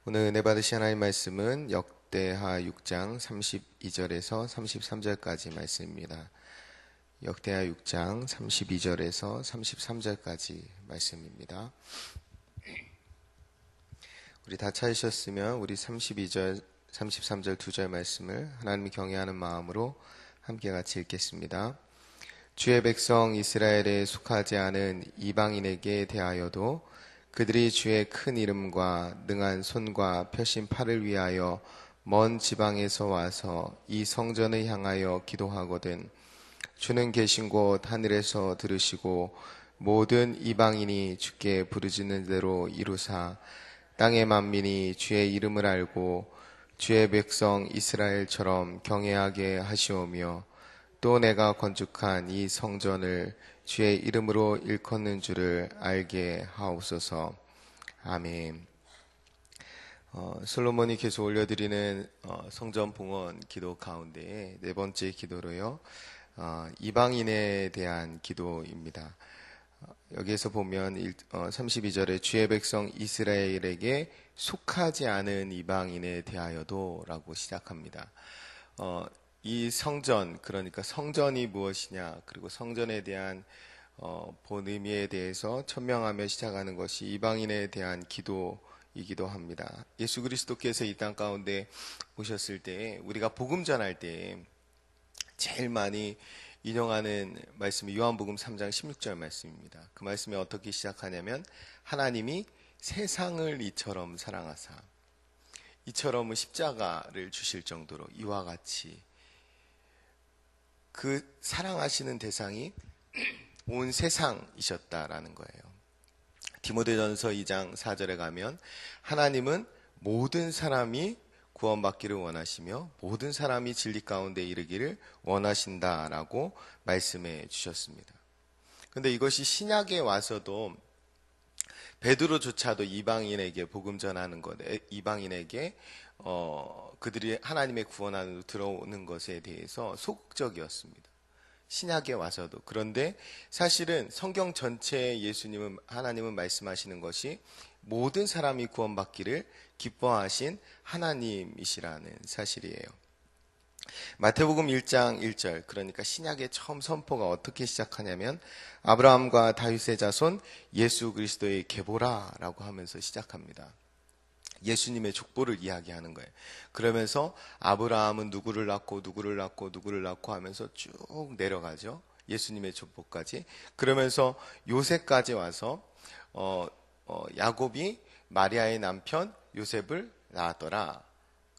오늘 은혜 받으신 하나님 말씀은 역대하 6장 32절에서 33절까지 말씀입니다. 역대하 6장 32절에서 33절까지 말씀입니다. 우리 다 찾으셨으면 우리 32절, 33절 두 절 말씀을 하나님을 경외하는 마음으로 함께 같이 읽겠습니다. 주의 백성 이스라엘에 속하지 않은 이방인에게 대하여도 그들이 주의 큰 이름과 능한 손과 펴신 팔을 위하여 먼 지방에서 와서 이 성전을 향하여 기도하거든 주는 계신 곳 하늘에서 들으시고 모든 이방인이 주께 부르짖는 대로 이루사 땅의 만민이 주의 이름을 알고 주의 백성 이스라엘처럼 경외하게 하시오며 또 내가 건축한 이 성전을 주의 이름으로 일컫는 줄을 알게 하옵소서. 아멘. 솔로몬이 계속 올려드리는 성전 봉헌 기도 가운데 네 번째 기도로요. 이방인에 대한 기도입니다. 여기에서 보면 32절에 주의 백성 이스라엘에게 속하지 않은 이방인에 대하여도 라고 시작합니다. 이 성전, 그러니까 성전이 무엇이냐, 그리고 성전에 대한 본 의미에 대해서 천명하며 시작하는 것이 이방인에 대한 기도이기도 합니다. 예수 그리스도께서 이 땅 가운데 오셨을 때 우리가 복음 전할 때 제일 많이 인용하는 말씀이 요한복음 3장 16절 말씀입니다. 그 말씀이 어떻게 시작하냐면 하나님이 세상을 이처럼 사랑하사, 이처럼은 십자가를 주실 정도로 이와 같이 그 사랑하시는 대상이 온 세상이셨다라는 거예요. 디모데전서 2장 4절에 가면 하나님은 모든 사람이 구원받기를 원하시며 모든 사람이 진리 가운데 이르기를 원하신다라고 말씀해 주셨습니다. 그런데 이것이 신약에 와서도 베드로조차도 이방인에게 복음 전하는 것, 이방인에게 그들이 하나님의 구원 안으로 들어오는 것에 대해서 소극적이었습니다. 신약에 와서도. 그런데 사실은 성경 전체에 예수님은, 하나님은 말씀하시는 것이 모든 사람이 구원받기를 기뻐하신 하나님이시라는 사실이에요. 마태복음 1장 1절, 그러니까 신약의 처음 선포가 어떻게 시작하냐면 아브라함과 다윗의 자손 예수 그리스도의 계보라 라고 하면서 시작합니다. 예수님의 족보를 이야기하는 거예요. 그러면서 아브라함은 누구를 낳고 누구를 낳고 누구를 낳고 하면서 쭉 내려가죠. 예수님의 족보까지. 그러면서 요셉까지 와서 야곱이 마리아의 남편 요셉을 낳았더라.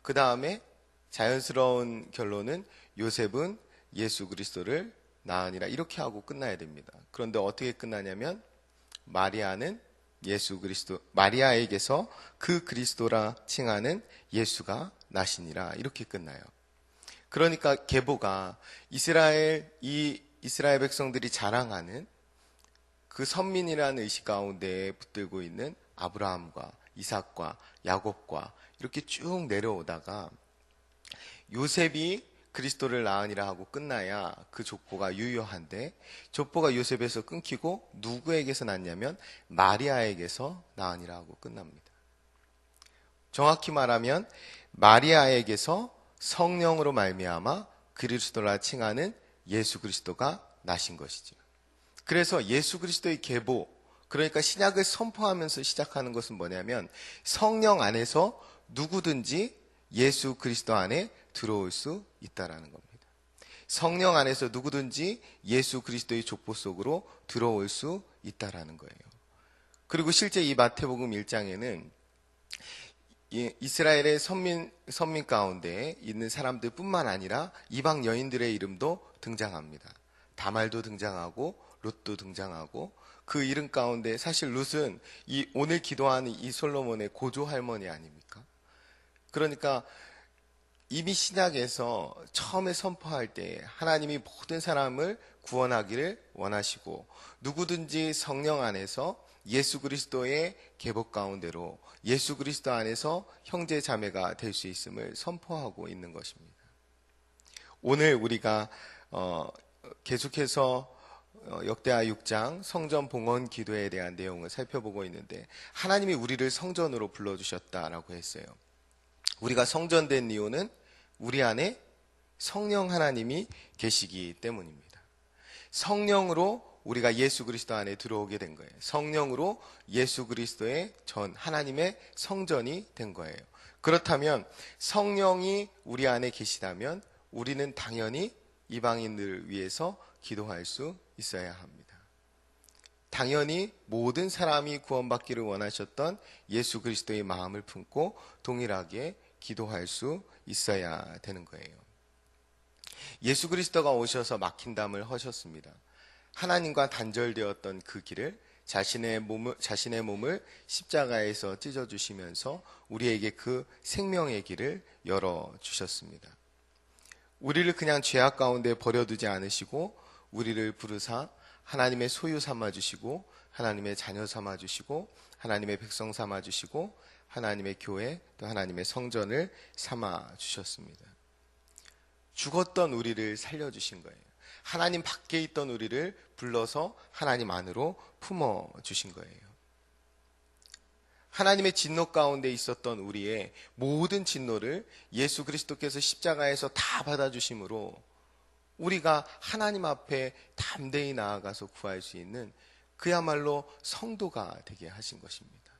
그 다음에 자연스러운 결론은 요셉은 예수 그리스도를 낳으니라, 이렇게 하고 끝나야 됩니다. 그런데 어떻게 끝나냐면 마리아는 예수 그리스도, 마리아에게서 그 그리스도라 칭하는 예수가 나시니라, 이렇게 끝나요. 그러니까 계보가 이스라엘 백성들이 자랑하는 그 선민이라는 의식 가운데에 붙들고 있는 아브라함과 이삭과 야곱과 이렇게 쭉 내려오다가 요셉이 그리스도를 낳으니라 하고 끝나야 그 족보가 유효한데, 족보가 요셉에서 끊기고 누구에게서 낳냐면 마리아에게서 낳으니라 하고 끝납니다. 정확히 말하면 마리아에게서 성령으로 말미암아 그리스도라 칭하는 예수 그리스도가 나신 것이죠. 그래서 예수 그리스도의 계보, 그러니까 신약을 선포하면서 시작하는 것은 뭐냐면 성령 안에서 누구든지 예수 그리스도 안에 들어올 수 있다라는 겁니다. 성령 안에서 누구든지 예수 그리스도의 족보 속으로 들어올 수 있다라는 거예요. 그리고 실제 이 마태복음 1장에는 이스라엘의 선민 가운데 있는 사람들뿐만 아니라 이방 여인들의 이름도 등장합니다. 다말도 등장하고 룻도 등장하고, 그 이름 가운데 사실 룻은 오늘 기도하는 이 솔로몬의 고조 할머니 아닙니까? 그러니까 이미 신약에서 처음에 선포할 때 하나님이 모든 사람을 구원하기를 원하시고 누구든지 성령 안에서 예수 그리스도의 계보 가운데로 예수 그리스도 안에서 형제 자매가 될 수 있음을 선포하고 있는 것입니다. 오늘 우리가 계속해서 역대하 6장 성전 봉헌 기도에 대한 내용을 살펴보고 있는데, 하나님이 우리를 성전으로 불러주셨다라고 했어요. 우리가 성전된 이유는 우리 안에 성령 하나님이 계시기 때문입니다. 성령으로 우리가 예수 그리스도 안에 들어오게 된 거예요. 성령으로 예수 그리스도의 전 하나님의 성전이 된 거예요. 그렇다면 성령이 우리 안에 계시다면 우리는 당연히 이방인들을 위해서 기도할 수 있어야 합니다. 당연히 모든 사람이 구원받기를 원하셨던 예수 그리스도의 마음을 품고 동일하게 기도할 수 있어야 되는 거예요. 예수 그리스도가 오셔서 막힌 담을 허셨습니다. 하나님과 단절되었던 그 길을 자신의 몸을 십자가에서 찢어주시면서 우리에게 그 생명의 길을 열어주셨습니다. 우리를 그냥 죄악 가운데 버려두지 않으시고 우리를 부르사 하나님의 소유 삼아주시고 하나님의 자녀 삼아주시고 하나님의 백성 삼아주시고 하나님의 교회 또 하나님의 성전을 삼아주셨습니다. 죽었던 우리를 살려주신 거예요. 하나님 밖에 있던 우리를 불러서 하나님 안으로 품어주신 거예요. 하나님의 진노 가운데 있었던 우리의 모든 진노를 예수 그리스도께서 십자가에서 다 받아주심으로 우리가 하나님 앞에 담대히 나아가서 구할 수 있는 그야말로 성도가 되게 하신 것입니다.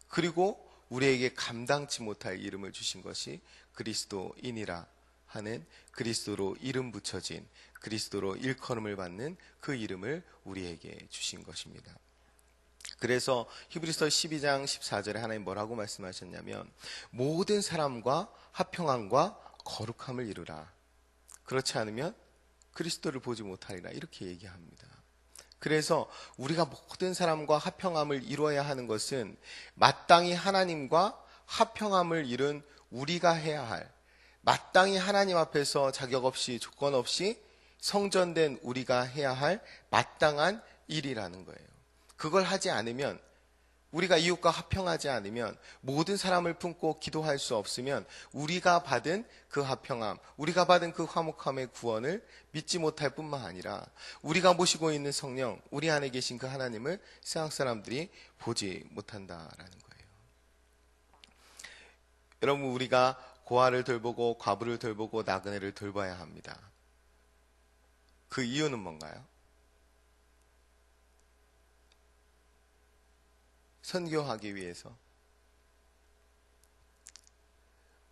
그리고 우리에게 감당치 못할 이름을 주신 것이 그리스도인이라 하는, 그리스도로 이름 붙여진, 그리스도로 일컬음을 받는 그 이름을 우리에게 주신 것입니다. 그래서 히브리서 12장 14절에 하나님 뭐라고 말씀하셨냐면 모든 사람과 화평함과 거룩함을 이루라. 그렇지 않으면 그리스도를 보지 못하리라. 이렇게 얘기합니다. 그래서 우리가 모든 사람과 화평함을 이루어야 하는 것은 마땅히 하나님과 화평함을 이룬 우리가 해야 할, 마땅히 하나님 앞에서 자격 없이 조건 없이 성전된 우리가 해야 할 마땅한 일이라는 거예요. 그걸 하지 않으면, 우리가 이웃과 화평하지 않으면, 모든 사람을 품고 기도할 수 없으면 우리가 받은 그 화평함, 우리가 받은 그 화목함의 구원을 믿지 못할 뿐만 아니라 우리가 모시고 있는 성령, 우리 안에 계신 그 하나님을 세상 사람들이 보지 못한다라는 거예요. 여러분, 우리가 고아를 돌보고 과부를 돌보고 나그네를 돌봐야 합니다. 그 이유는 뭔가요? 선교하기 위해서.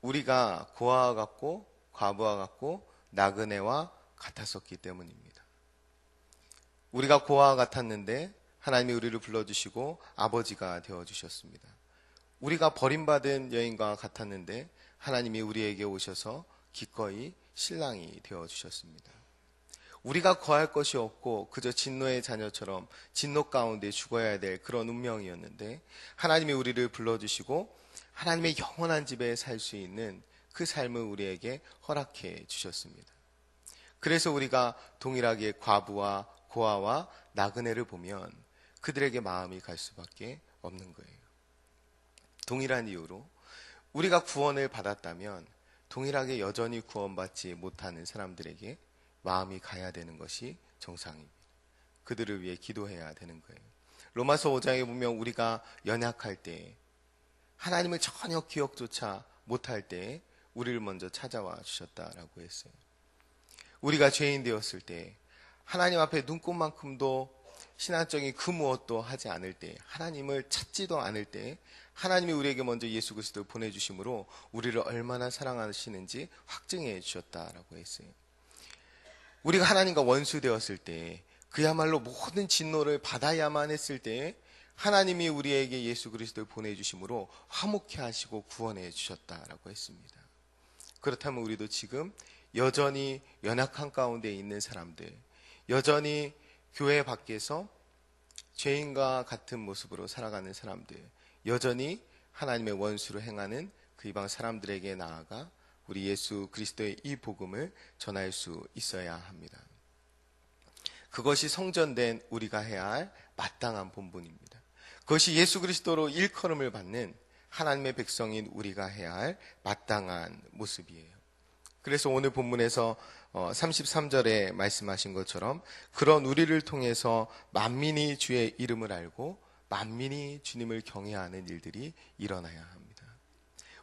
우리가 고아와 같고 과부와 같고 나그네와 같았었기 때문입니다. 우리가 고아와 같았는데 하나님이 우리를 불러주시고 아버지가 되어주셨습니다. 우리가 버림받은 여인과 같았는데 하나님이 우리에게 오셔서 기꺼이 신랑이 되어주셨습니다. 우리가 거할 것이 없고 그저 진노의 자녀처럼 진노 가운데 죽어야 될 그런 운명이었는데 하나님이 우리를 불러주시고 하나님의 영원한 집에 살 수 있는 그 삶을 우리에게 허락해 주셨습니다. 그래서 우리가 동일하게 과부와 고아와 나그네를 보면 그들에게 마음이 갈 수밖에 없는 거예요. 동일한 이유로 우리가 구원을 받았다면 동일하게 여전히 구원받지 못하는 사람들에게 마음이 가야 되는 것이 정상입니다. 그들을 위해 기도해야 되는 거예요. 로마서 5장에 보면 우리가 연약할 때, 하나님을 전혀 기억조차 못할 때 우리를 먼저 찾아와 주셨다라고 했어요. 우리가 죄인 되었을 때, 하나님 앞에 눈꼽만큼도 신앙적인 그 무엇도 하지 않을 때, 하나님을 찾지도 않을 때 하나님이 우리에게 먼저 예수 그리스도를 보내주심으로 우리를 얼마나 사랑하시는지 확증해 주셨다라고 했어요. 우리가 하나님과 원수 되었을 때, 그야말로 모든 진노를 받아야만 했을 때 하나님이 우리에게 예수 그리스도를 보내주심으로 화목케 하시고 구원해 주셨다라고 했습니다. 그렇다면 우리도 지금 여전히 연약한 가운데 있는 사람들, 여전히 교회 밖에서 죄인과 같은 모습으로 살아가는 사람들, 여전히 하나님의 원수로 행하는 그 이방 사람들에게 나아가 우리 예수 그리스도의 이 복음을 전할 수 있어야 합니다. 그것이 성전된 우리가 해야 할 마땅한 본분입니다. 그것이 예수 그리스도로 일컬음을 받는 하나님의 백성인 우리가 해야 할 마땅한 모습이에요. 그래서 오늘 본문에서 33절에 말씀하신 것처럼 그런 우리를 통해서 만민이 주의 이름을 알고 만민이 주님을 경외하는 일들이 일어나야 합니다.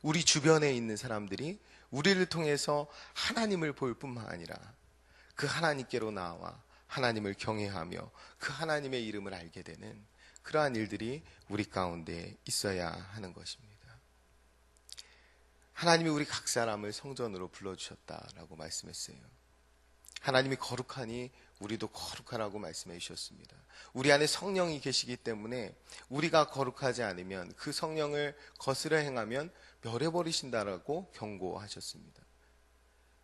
우리 주변에 있는 사람들이 우리를 통해서 하나님을 볼 뿐만 아니라 그 하나님께로 나와 하나님을 경외하며 그 하나님의 이름을 알게 되는 그러한 일들이 우리 가운데 있어야 하는 것입니다. 하나님이 우리 각 사람을 성전으로 불러주셨다라고 말씀했어요. 하나님이 거룩하니 우리도 거룩하라고 말씀해 주셨습니다. 우리 안에 성령이 계시기 때문에 우리가 거룩하지 않으면 그 성령을 거스려 행하면 멸해버리신다라고 경고하셨습니다.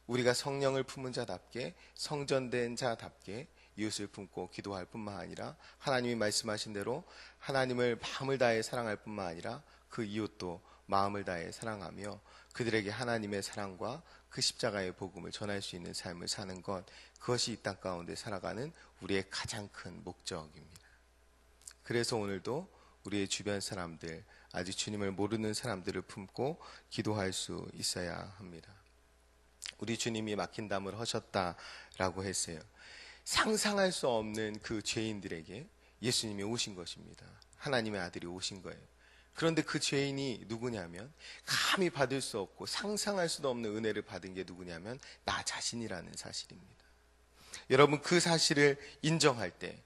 우리가 성령을 품은 자답게 성전된 자답게 이웃을 품고 기도할 뿐만 아니라 하나님이 말씀하신 대로 하나님을 마음을 다해 사랑할 뿐만 아니라 그 이웃도 마음을 다해 사랑하며 그들에게 하나님의 사랑과 그 십자가의 복음을 전할 수 있는 삶을 사는 것, 그것이 이 땅 가운데 살아가는 우리의 가장 큰 목적입니다. 그래서 오늘도 우리의 주변 사람들, 아직 주님을 모르는 사람들을 품고 기도할 수 있어야 합니다. 우리 주님이 막힌 담을 허셨다라고 했어요. 상상할 수 없는 그 죄인들에게 예수님이 오신 것입니다. 하나님의 아들이 오신 거예요. 그런데 그 죄인이 누구냐면 감히 받을 수 없고 상상할 수도 없는 은혜를 받은 게 누구냐면 나 자신이라는 사실입니다. 여러분, 그 사실을 인정할 때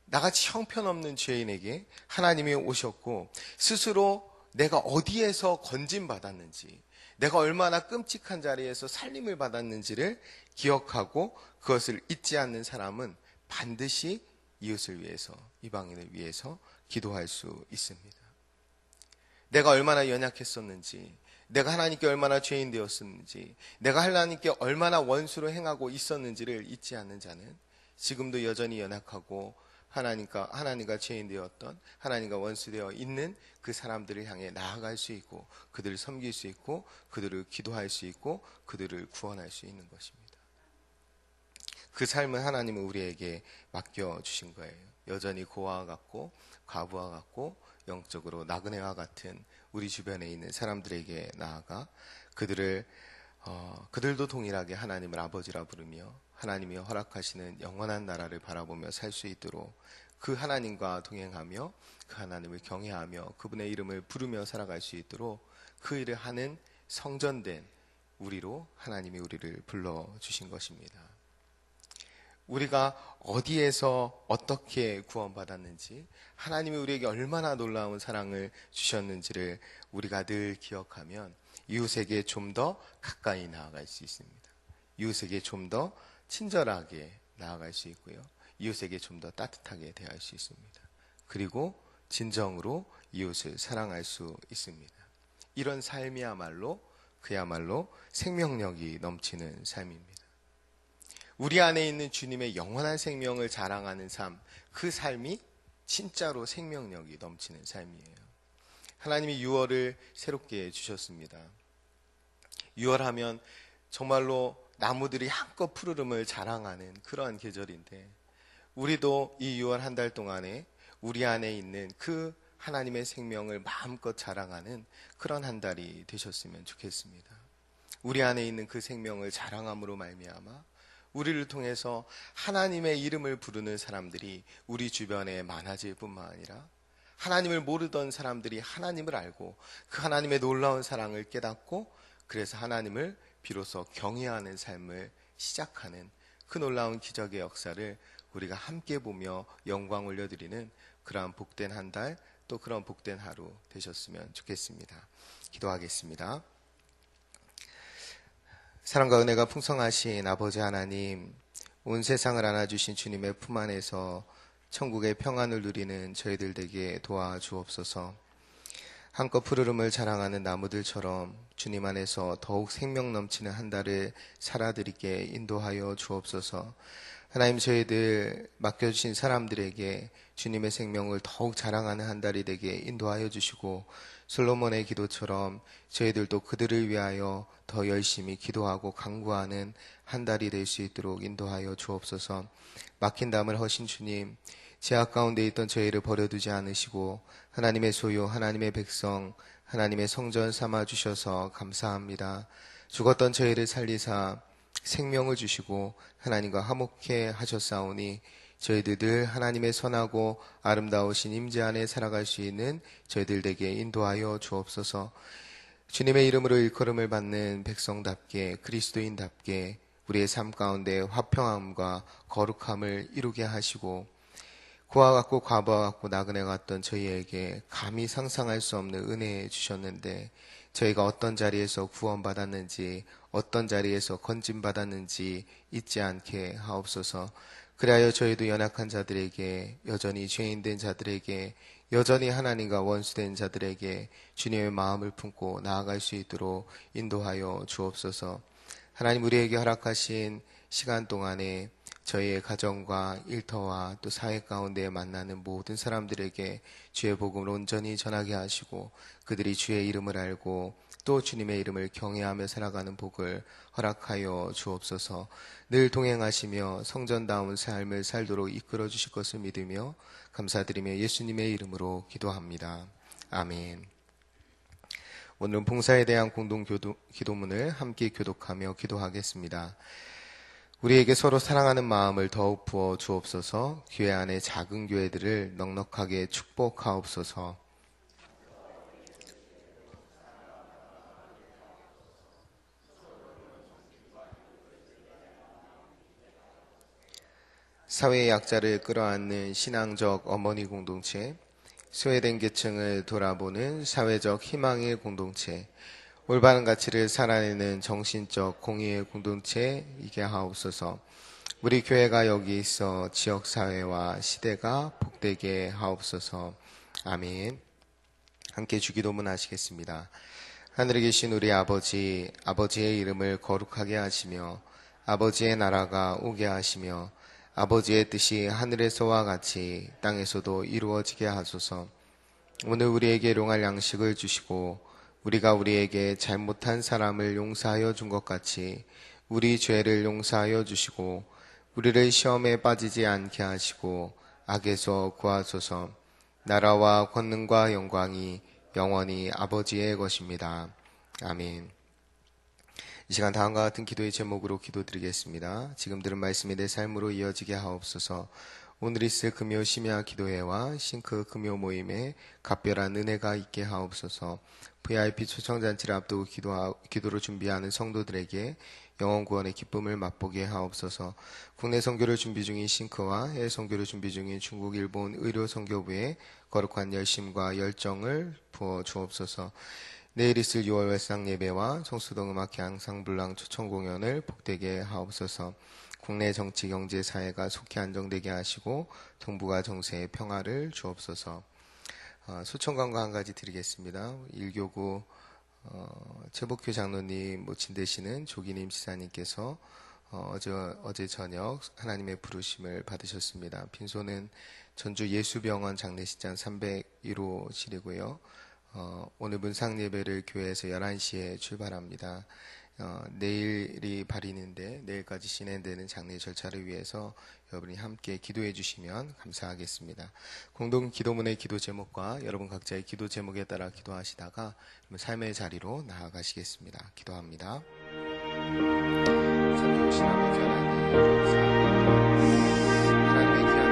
나같이 형편없는 죄인에게 하나님이 오셨고 스스로 내가 어디에서 건짐받았는지, 내가 얼마나 끔찍한 자리에서 살림을 받았는지를 기억하고 그것을 잊지 않는 사람은 반드시 이웃을 위해서, 이방인을 위해서 기도할 수 있습니다. 내가 얼마나 연약했었는지, 내가 하나님께 얼마나 죄인 되었었는지, 내가 하나님께 얼마나 원수로 행하고 있었는지를 잊지 않는 자는 지금도 여전히 연약하고 하나님과 죄인 되었던, 하나님과 원수되어 있는 그 사람들을 향해 나아갈 수 있고 그들을 섬길 수 있고 그들을 기도할 수 있고 그들을 구원할 수 있는 것입니다. 그 삶은 하나님은 우리에게 맡겨주신 거예요. 여전히 고아와 같고 과부와 같고 영적으로 나그네와 같은 우리 주변에 있는 사람들에게 나아가 그들도 동일하게 하나님을 아버지라 부르며 하나님이 허락하시는 영원한 나라를 바라보며 살 수 있도록 그 하나님과 동행하며 그 하나님을 경외하며 그분의 이름을 부르며 살아갈 수 있도록 그 일을 하는 성전된 우리로 하나님이 우리를 불러주신 것입니다. 우리가 어디에서 어떻게 구원받았는지, 하나님이 우리에게 얼마나 놀라운 사랑을 주셨는지를 우리가 늘 기억하면 이웃에게 좀 더 가까이 나아갈 수 있습니다. 이웃에게 좀 더 친절하게 나아갈 수 있고요. 이웃에게 좀 더 따뜻하게 대할 수 있습니다. 그리고 진정으로 이웃을 사랑할 수 있습니다. 이런 삶이야말로 그야말로 생명력이 넘치는 삶입니다. 우리 안에 있는 주님의 영원한 생명을 자랑하는 삶, 그 삶이 진짜로 생명력이 넘치는 삶이에요. 하나님이 6월을 새롭게 주셨습니다. 6월하면 정말로 나무들이 한껏 푸르름을 자랑하는 그러한 계절인데, 우리도 이 6월 한 달 동안에 우리 안에 있는 그 하나님의 생명을 마음껏 자랑하는 그런 한 달이 되셨으면 좋겠습니다. 우리 안에 있는 그 생명을 자랑함으로 말미암아 우리를 통해서 하나님의 이름을 부르는 사람들이 우리 주변에 많아질 뿐만 아니라 하나님을 모르던 사람들이 하나님을 알고 그 하나님의 놀라운 사랑을 깨닫고 그래서 하나님을 비로소 경외하는 삶을 시작하는 그 놀라운 기적의 역사를 우리가 함께 보며 영광 올려드리는 그러한 복된 한 달, 또 그런 복된 하루 되셨으면 좋겠습니다. 기도하겠습니다. 사랑과 은혜가 풍성하신 아버지 하나님, 온 세상을 안아주신 주님의 품 안에서 천국의 평안을 누리는 저희들 되게 도와주옵소서. 한껏 푸르름을 자랑하는 나무들처럼 주님 안에서 더욱 생명 넘치는 한 달을 살아드리게 인도하여 주옵소서. 하나님, 저희들 맡겨주신 사람들에게 주님의 생명을 더욱 자랑하는 한 달이 되게 인도하여 주시고, 솔로몬의 기도처럼 저희들도 그들을 위하여 더 열심히 기도하고 간구하는 한 달이 될 수 있도록 인도하여 주옵소서. 막힌 담을 허신 주님, 제약 가운데 있던 저희를 버려두지 않으시고 하나님의 소유, 하나님의 백성, 하나님의 성전 삼아 주셔서 감사합니다. 죽었던 저희를 살리사 생명을 주시고 하나님과 화목해 하셨사오니 저희들 늘 하나님의 선하고 아름다우신 임재 안에 살아갈 수 있는 저희들에게 인도하여 주옵소서. 주님의 이름으로 일컬음을 받는 백성답게 그리스도인답게 우리의 삶 가운데 화평함과 거룩함을 이루게 하시고 그와 같고 과부와 같고 나그네 같던 저희에게 감히 상상할 수 없는 은혜 주셨는데 저희가 어떤 자리에서 구원받았는지 어떤 자리에서 건짐받았는지 잊지 않게 하옵소서. 그리하여 저희도 연약한 자들에게 여전히 죄인된 자들에게 여전히 하나님과 원수된 자들에게 주님의 마음을 품고 나아갈 수 있도록 인도하여 주옵소서. 하나님 우리에게 허락하신 시간 동안에 저희의 가정과 일터와 또 사회 가운데 만나는 모든 사람들에게 주의 복음을 온전히 전하게 하시고 그들이 주의 이름을 알고 또 주님의 이름을 경외하며 살아가는 복을 허락하여 주옵소서. 늘 동행하시며 성전다운 삶을 살도록 이끌어 주실 것을 믿으며 감사드리며 예수님의 이름으로 기도합니다. 아멘. 오늘은 봉사에 대한 공동 기도문을 함께 교독하며 기도하겠습니다. 우리에게 서로 사랑하는 마음을 더욱 부어 주옵소서. 교회 안에 작은 교회들을 넉넉하게 축복하옵소서. 사회의 약자를 끌어안는 신앙적 어머니 공동체, 소외된 계층을 돌아보는 사회적 희망의 공동체, 올바른 가치를 살아내는 정신적 공의의 공동체이게 하옵소서. 우리 교회가 여기 있어 지역사회와 시대가 복되게 하옵소서. 아멘. 함께 주기도문 하시겠습니다. 하늘에 계신 우리 아버지, 아버지의 이름을 거룩하게 하시며 아버지의 나라가 오게 하시며 아버지의 뜻이 하늘에서와 같이 땅에서도 이루어지게 하소서. 오늘 우리에게 일용할 양식을 주시고 우리가 우리에게 잘못한 사람을 용서하여 준 것 같이 우리 죄를 용서하여 주시고 우리를 시험에 빠지지 않게 하시고 악에서 구하소서. 나라와 권능과 영광이 영원히 아버지의 것입니다. 아멘. 이 시간 다음과 같은 기도의 제목으로 기도드리겠습니다. 지금 들은 말씀이 내 삶으로 이어지게 하옵소서. 오늘 있을 금요 심야 기도회와 싱크 금요 모임에 각별한 은혜가 있게 하옵소서. VIP 초청잔치를 앞두고 기도로 준비하는 성도들에게 영혼 구원의 기쁨을 맛보게 하옵소서. 국내 선교를 준비 중인 싱크와 해외 선교를 준비 중인 중국, 일본 의료 선교부에 거룩한 열심과 열정을 부어 주옵소서. 내일 있을 6월 외상 예배와 성수동 음악회 앙상블랑 초청 공연을 복되게 하옵소서. 국내 정치, 경제, 사회가 속히 안정되게 하시고 동북아 정세의 평화를 주옵소서. 소청광고 한 가지 드리겠습니다. 일교구 최복효 장로님 모친 되시는 조기님 지사님께서 어제 저녁 하나님의 부르심을 받으셨습니다. 빈소는 전주 예수병원 장례식장 301호실이고요. 오늘 문상 예배를 교회에서 11시에 출발합니다. 내일이 발인인데 내일까지 진행되는 장례 절차를 위해서 여러분이 함께 기도해 주시면 감사하겠습니다. 공동 기도문의 기도 제목과 여러분 각자의 기도 제목에 따라 기도하시다가 삶의 자리로 나아가시겠습니다. 기도합니다. 참좋으신 아버지 하나님, 하나님의 귀한